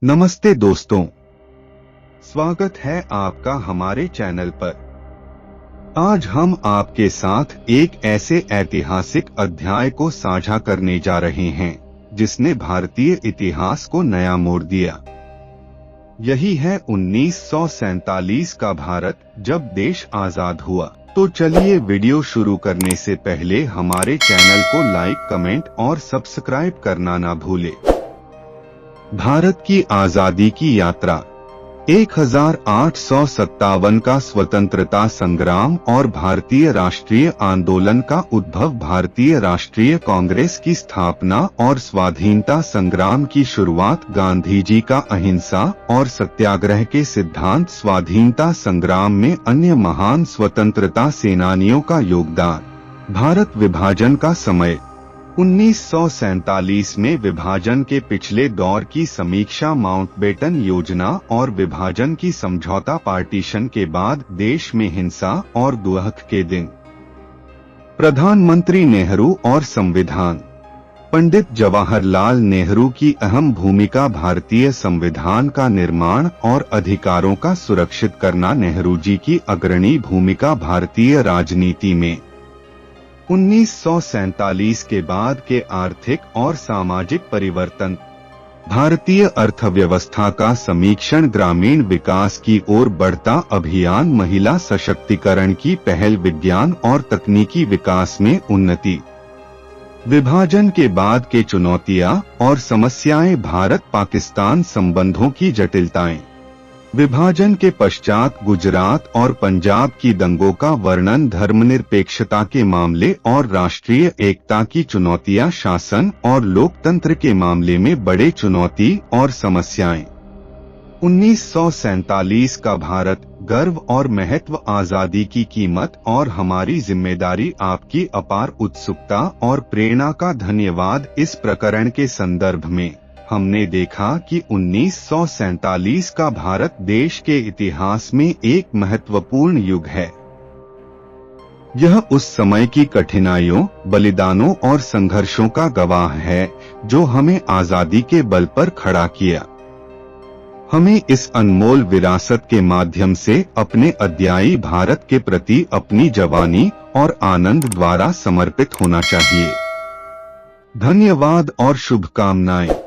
नमस्ते दोस्तों, स्वागत है आपका हमारे चैनल पर। आज हम आपके साथ एक ऐसे ऐतिहासिक अध्याय को साझा करने जा रहे हैं जिसने भारतीय इतिहास को नया मोड़ दिया। यही है 1947 का भारत, जब देश आजाद हुआ। तो चलिए वीडियो शुरू करने से पहले हमारे चैनल को लाइक, कमेंट और सब्सक्राइब करना ना भूले। भारत की आजादी की यात्रा। 1857 का स्वतंत्रता संग्राम और भारतीय राष्ट्रीय आंदोलन का उद्भव, भारतीय राष्ट्रीय कांग्रेस की स्थापना और स्वाधीनता संग्राम की शुरुआत, गांधी जी का अहिंसा और सत्याग्रह के सिद्धांत, स्वाधीनता संग्राम में अन्य महान स्वतंत्रता सेनानियों का योगदान, भारत विभाजन का समय। 1947 में विभाजन के पिछले दौर की समीक्षा, माउंटबेटन योजना और विभाजन की समझौता, पार्टीशन के बाद देश में हिंसा और दुख के दिन, प्रधानमंत्री नेहरू और संविधान। पंडित जवाहरलाल नेहरू की अहम भूमिका, भारतीय संविधान का निर्माण और अधिकारों का सुरक्षित करना। नेहरू जी की अग्रणी भूमिका भारतीय राजनीति में। 1947 के बाद के आर्थिक और सामाजिक परिवर्तन, भारतीय अर्थव्यवस्था का समीक्षण, ग्रामीण विकास की ओर बढ़ता अभियान, महिला सशक्तिकरण की पहल, विज्ञान और तकनीकी विकास में उन्नति, विभाजन के बाद के चुनौतियां और समस्याएं, भारत पाकिस्तान संबंधों की जटिलताएं, विभाजन के पश्चात गुजरात और पंजाब की दंगों का वर्णन, धर्मनिरपेक्षता के मामले और राष्ट्रीय एकता की चुनौतियां, शासन और लोकतंत्र के मामले में बड़े चुनौती और समस्याएं। 1947 का भारत, गर्व और महत्व, आजादी की कीमत और हमारी जिम्मेदारी। आपकी अपार उत्सुकता और प्रेरणा का धन्यवाद। इस प्रकरण के संदर्भ में हमने देखा कि 1947 का भारत देश के इतिहास में एक महत्वपूर्ण युग है। यह उस समय की कठिनाइयों, बलिदानों और संघर्षों का गवाह है जो हमें आजादी के बल पर खड़ा किया। हमें इस अनमोल विरासत के माध्यम से अपने अध्यायी भारत के प्रति अपनी जवानी और आनंद द्वारा समर्पित होना चाहिए। धन्यवाद और शुभकामनाएं।